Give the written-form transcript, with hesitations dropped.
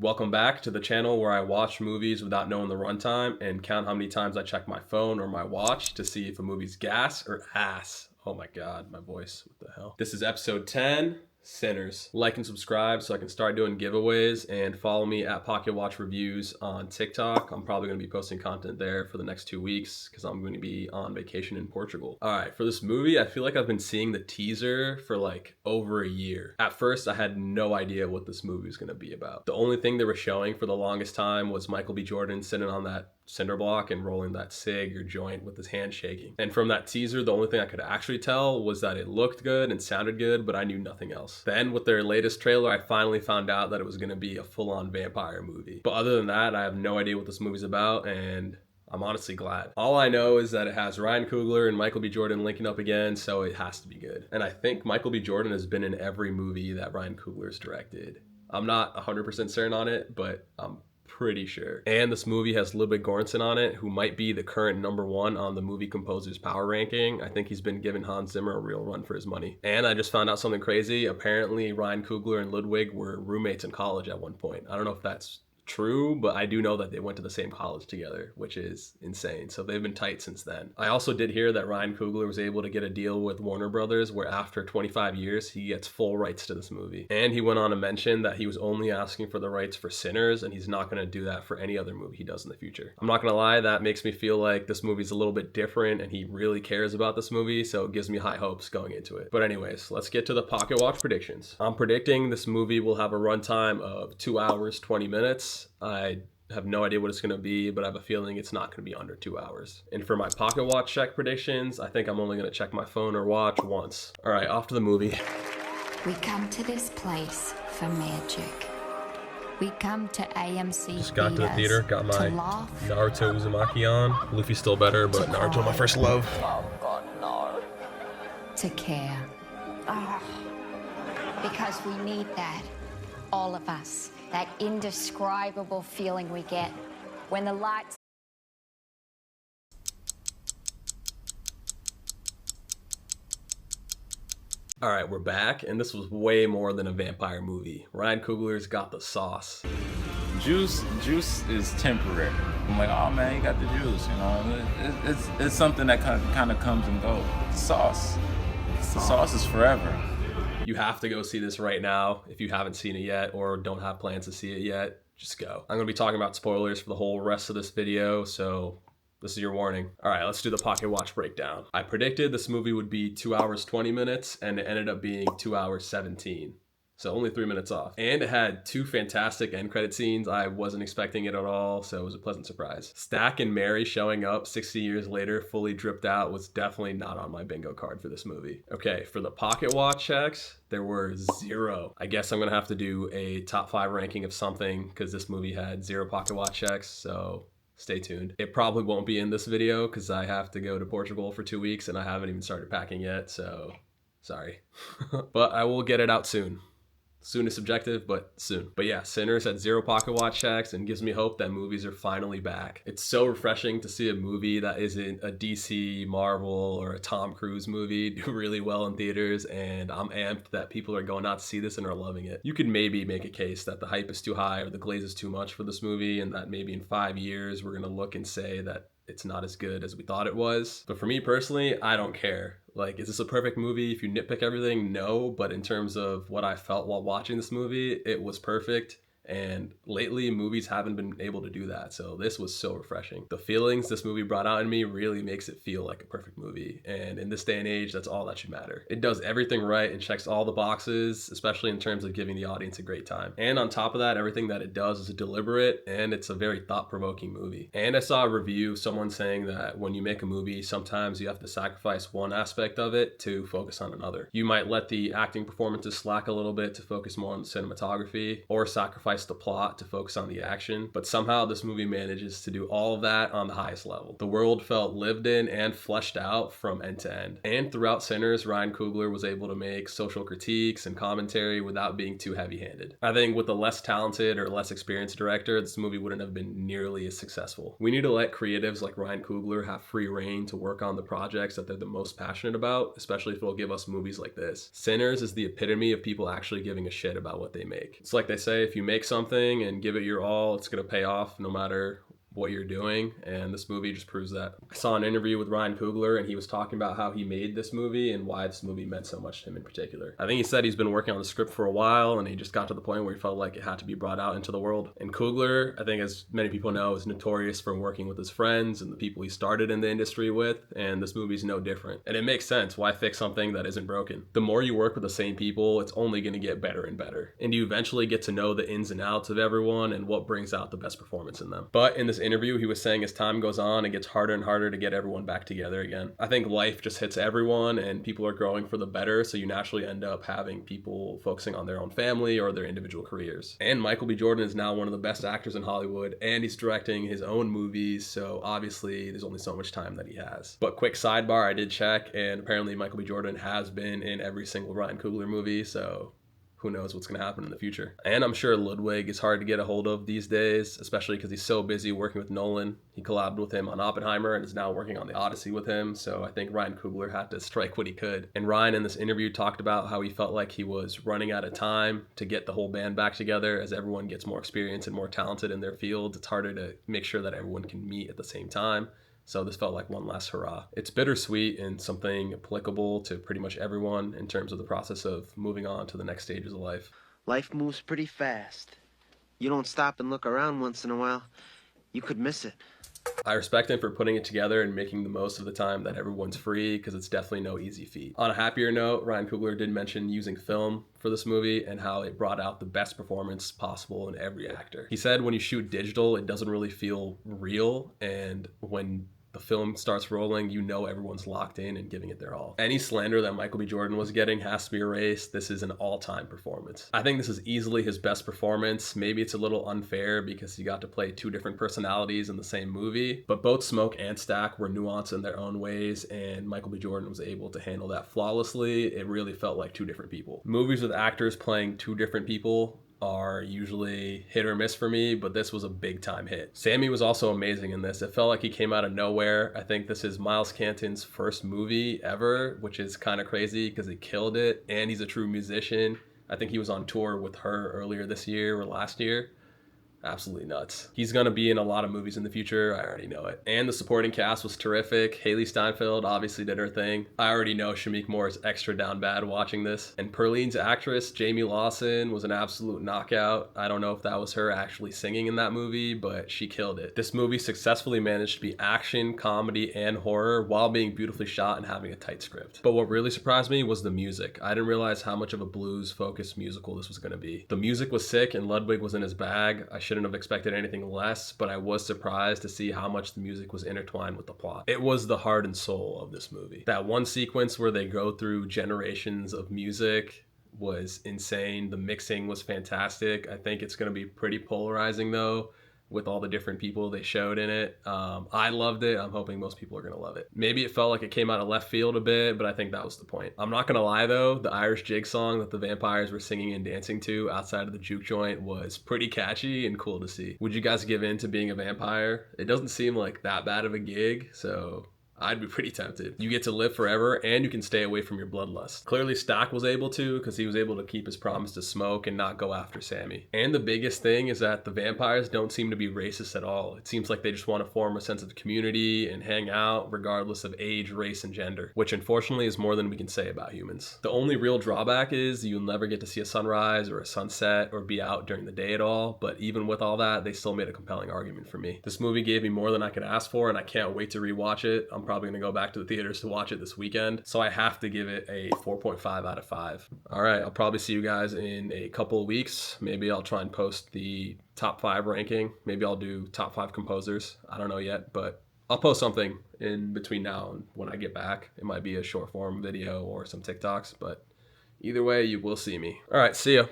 Welcome back to the channel where I watch movies without knowing the runtime and count how many times I check my phone or my watch to see if a movie's gas or ass. Oh my god, my voice, what the hell. This is episode 10, Sinners. Like and subscribe so I can start doing giveaways, and follow me at Pocket Watch Reviews on TikTok. I'm probably going to be posting content there for the next 2 weeks because I'm going to be on vacation in Portugal. Alright, for this movie, I feel like I've been seeing the teaser for like over a year. At first, I had no idea what this movie was going to be about. The only thing they were showing for the longest time was Michael B. Jordan sitting on that cinder block and rolling that cig or joint with his hand shaking. And from that teaser, the only thing I could actually tell was that it looked good and sounded good, but I knew nothing else. Then with their latest trailer, I finally found out that it was going to be a full-on vampire movie. But other than that, I have no idea what this movie's about, and I'm honestly glad. All I know is that it has Ryan Coogler and Michael B. Jordan linking up again, so it has to be good. And I think Michael B. Jordan has been in every movie that Ryan Coogler's directed. I'm not 100% certain on it, but I'm pretty sure. And this movie has Ludwig Göransson on it, who might be the current #1 on the movie composers power ranking. I think he's been giving Hans Zimmer a real run for his money. And I just found out something crazy. Apparently Ryan Coogler and Ludwig were roommates in college at one point. I don't know if that's true, but I do know that they went to the same college together, which is insane. So they've been tight since then. I also did hear that Ryan Coogler was able to get a deal with Warner Brothers where after 25 years he gets full rights to this movie. And he went on to mention that he was only asking for the rights for Sinners, and he's not going to do that for any other movie he does in the future. I'm not going to lie, that makes me feel like this movie's a little bit different and he really cares about this movie, so it gives me high hopes going into it. But anyways, let's get to the Pocket Watch predictions. I'm predicting this movie will have a runtime of 2 hours 20 minutes. I have no idea what it's going to be, but I have a feeling it's not going to be under 2 hours. And for my Pocket Watch check predictions, I think I'm only going to check my phone or watch once. All right, off to the movie. We come to this place for magic. We come to AMC Just got to the theater, got my Naruto Uzumaki on. Luffy's still better, but Naruto my first love. Oh God, no. To care. Because we need that. All of us. That indescribable feeling we get when the lights... All right, we're back, and this was way more than a vampire movie. Ryan Coogler's got the sauce. Juice is temporary. I'm like, oh man, you got the juice, you know. It's something that kind of comes and goes. The sauce is forever. You have to go see this right now if you haven't seen it yet or don't have plans to see it yet. Just go. I'm going to be talking about spoilers for the whole rest of this video, so this is your warning. All right, let's do the Pocket Watch breakdown. I predicted this movie would be 2 hours 20 minutes, and it ended up being 2 hours 17. So only 3 minutes off. And it had 2 fantastic end credit scenes. I wasn't expecting it at all, so it was a pleasant surprise. Stack and Mary showing up 60 years later, fully dripped out, was definitely not on my bingo card for this movie. Okay, for the Pocket Watch checks, there were 0. I guess I'm gonna have to do a top 5 ranking of something because this movie had 0 Pocket Watch checks, so stay tuned. It probably won't be in this video because I have to go to Portugal for 2 weeks and I haven't even started packing yet, so sorry. But I will get it out soon. Soon is subjective, but soon. But yeah, Sinners had 0 Pocket Watch checks and gives me hope that movies are finally back. It's so refreshing to see a movie that isn't a DC, Marvel, or a Tom Cruise movie do really well in theaters, and I'm amped that people are going out to see this and are loving it. You could maybe make a case that the hype is too high or the glaze is too much for this movie, and that maybe in 5 years we're gonna look and say that it's not as good as we thought it was. But for me personally, I don't care. Like, is this a perfect movie? If you nitpick everything, no. But in terms of what I felt while watching this movie, it was perfect. And lately, movies haven't been able to do that. So this was so refreshing. The feelings this movie brought out in me really makes it feel like a perfect movie. And in this day and age, that's all that should matter. It does everything right and checks all the boxes, especially in terms of giving the audience a great time. And on top of that, everything that it does is deliberate, and it's a very thought-provoking movie. And I saw a review of someone saying that when you make a movie, sometimes you have to sacrifice one aspect of it to focus on another. You might let the acting performances slack a little bit to focus more on the cinematography, or sacrifice the plot to focus on the action, but somehow this movie manages to do all of that on the highest level. The world felt lived in and fleshed out from end to end. And throughout Sinners, Ryan Coogler was able to make social critiques and commentary without being too heavy-handed. I think with a less talented or less experienced director, this movie wouldn't have been nearly as successful. We need to let creatives like Ryan Coogler have free reign to work on the projects that they're the most passionate about, especially if it'll give us movies like this. Sinners is the epitome of people actually giving a shit about what they make. It's like they say, if you make something and give it your all, it's going to pay off no matter what you're doing, and this movie just proves that. I saw an interview with Ryan Coogler, and he was talking about how he made this movie and why this movie meant so much to him in particular. I think he said he's been working on the script for a while, and he just got to the point where he felt like it had to be brought out into the world. And Coogler, I think as many people know, is notorious for working with his friends and the people he started in the industry with, and this movie's no different. And it makes sense. Why fix something that isn't broken? The more you work with the same people, it's only going to get better and better. And you eventually get to know the ins and outs of everyone and what brings out the best performance in them. But in this interview, he was saying as time goes on, it gets harder and harder to get everyone back together again. I think life just hits everyone and people are growing for the better, so you naturally end up having people focusing on their own family or their individual careers. And Michael B. Jordan is now one of the best actors in Hollywood, and he's directing his own movies, so obviously there's only so much time that he has. But quick sidebar, I did check, and apparently Michael B. Jordan has been in every single Ryan Coogler movie, so who knows what's going to happen in the future. And I'm sure Ludwig is hard to get a hold of these days, especially because he's so busy working with Nolan. He collabed with him on Oppenheimer and is now working on the Odyssey with him, so I think Ryan Coogler had to strike what he could. And Ryan in this interview talked about how he felt like he was running out of time to get the whole band back together. As everyone gets more experience and more talented in their field, it's harder to make sure that everyone can meet at the same time. So this felt like one last hurrah. It's bittersweet and something applicable to pretty much everyone in terms of the process of moving on to the next stages of life. Life moves pretty fast. You don't stop and look around once in a while, you could miss it. I respect him for putting it together and making the most of the time that everyone's free, because it's definitely no easy feat. On a happier note, Ryan Coogler did mention using film for this movie and how it brought out the best performance possible in every actor. He said when you shoot digital, it doesn't really feel real, and when the film starts rolling, you know everyone's locked in and giving it their all. Any slander that Michael B. Jordan was getting has to be erased. This is an all-time performance. I think this is easily his best performance. Maybe it's a little unfair because he got to play two different personalities in the same movie, but both Smoke and Stack were nuanced in their own ways, and Michael B. Jordan was able to handle that flawlessly. It really felt like two different people. Movies with actors playing two different people are usually hit or miss for me, but this was a big time hit. Sammy was also amazing in this. It felt like he came out of nowhere. I think this is Miles Canton's first movie ever, which is kind of crazy because he killed it, and he's a true musician. I think he was on tour with her earlier this year or last year. Absolutely nuts. He's going to be in a lot of movies in the future. I already know it. And the supporting cast was terrific. Haley Steinfeld obviously did her thing. I already know Shamik Moore is extra down bad watching this. And Perline's actress, Jamie Lawson, was an absolute knockout. I don't know if that was her actually singing in that movie, but she killed it. This movie successfully managed to be action, comedy, and horror while being beautifully shot and having a tight script. But what really surprised me was the music. I didn't realize how much of a blues-focused musical this was going to be. The music was sick and Ludwig was in his bag. I shouldn't have expected anything less, but I was surprised to see how much the music was intertwined with the plot. It was the heart and soul of this movie. That one sequence where they go through generations of music was insane. The mixing was fantastic. I think it's going to be pretty polarizing though, with all the different people they showed in it. I loved it. I'm hoping most people are going to love it. Maybe it felt like it came out of left field a bit, but I think that was the point. I'm not going to lie though, the Irish jig song that the vampires were singing and dancing to outside of the juke joint was pretty catchy and cool to see. Would you guys give in to being a vampire? It doesn't seem like that bad of a gig, so I'd be pretty tempted. You get to live forever and you can stay away from your bloodlust. Clearly Stack was able to, because he was able to keep his promise to Smoke and not go after Sammy. And the biggest thing is that the vampires don't seem to be racist at all. It seems like they just want to form a sense of community and hang out regardless of age, race, and gender, which unfortunately is more than we can say about humans. The only real drawback is you'll never get to see a sunrise or a sunset or be out during the day at all, but even with all that, they still made a compelling argument for me. This movie gave me more than I could ask for, and I can't wait to rewatch it. I'm probably gonna go back to the theaters to watch it this weekend, so I have to give it a 4.5 out of 5. All right, I'll probably see you guys in a couple of weeks. Maybe I'll try and post the top 5 ranking. Maybe I'll do top 5 composers. I don't know yet, but I'll post something in between now and when I get back. It might be a short form video or some TikToks, but either way, you will see me. All right, see ya.